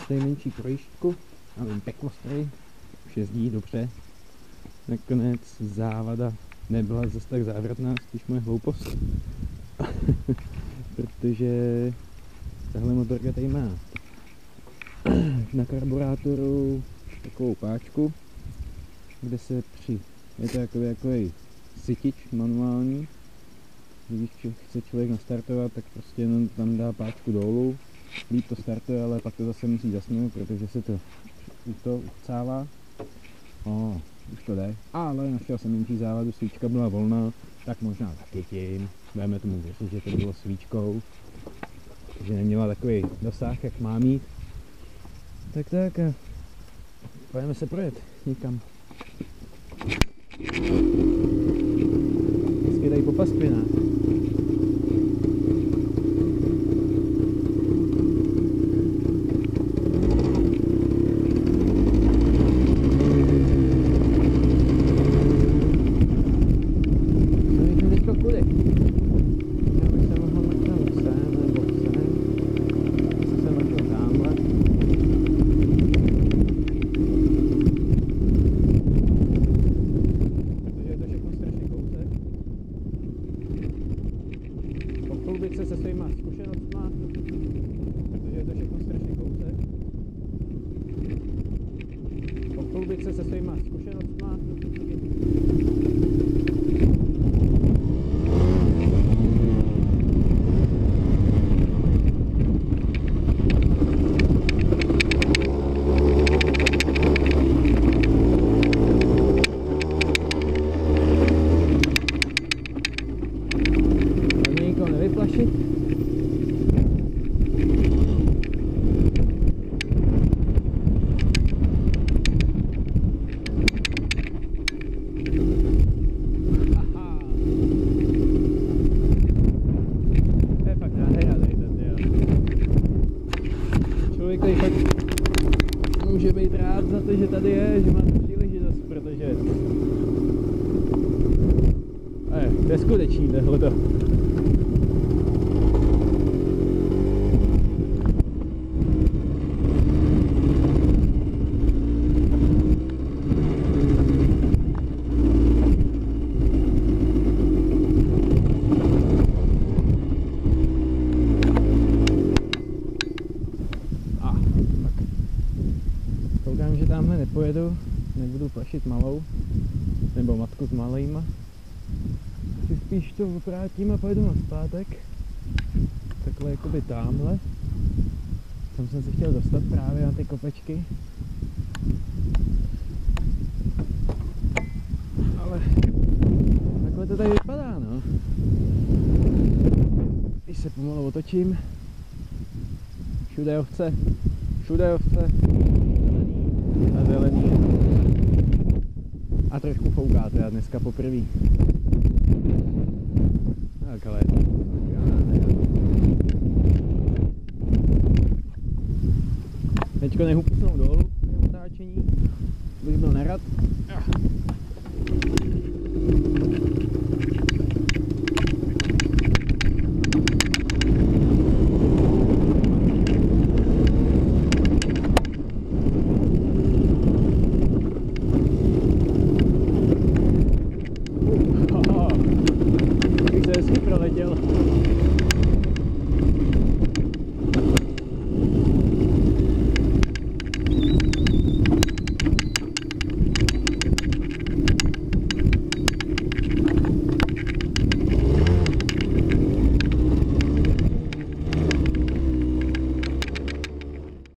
tady menší projížďku, a vím, peklo stroj, už jezdí dobře. Nakonec závada nebyla zase tak závratná, spíš moje hloupost. Protože tahle motorka tady má na karburátoru takovou páčku, kde se je to takový sytič manuální. Když chce člověk nastartovat, tak prostě jenom tam dá páčku dolů, líp to startuje, ale pak to zase musí zasnout, protože se to uchcává. Už to jde, ale našel jsem menší závadu, svíčka byla volná, tak možná taky tím. Budeme tomu věřit, že to bylo svíčkou, že neměla takový dosah, jak má mít. Tak a pojďme se projet někam. Vždycky dají po paskvinách. Pochlubit se svýma zkušenostma, protože je to všechno strašně kousek. Pochlubit se svýma zkušenostma. Nevyplašit. To je fakt nádhera tady ten děl. Člověk tady fakt může být rád za to, že tady je, že má tu příležitost, protože to je skutečný tohleto. Koukám, že tamhle nepojedu, nebudu plašit malou, nebo matku s malejma. Si spíš to obrátím a pojedu nazpátek. Takhle jakoby tamhle. Tam jsem se chtěl dostat právě na ty kopečky. Ale takhle to tady vypadá, no. Když se pomalu otočím, všude ovce, a zelený. A trošku fouká teda dneska poprvé. Tak ale teďko nehupsnou dolů v otáčení, bych byl nerad. Hezky proletěl.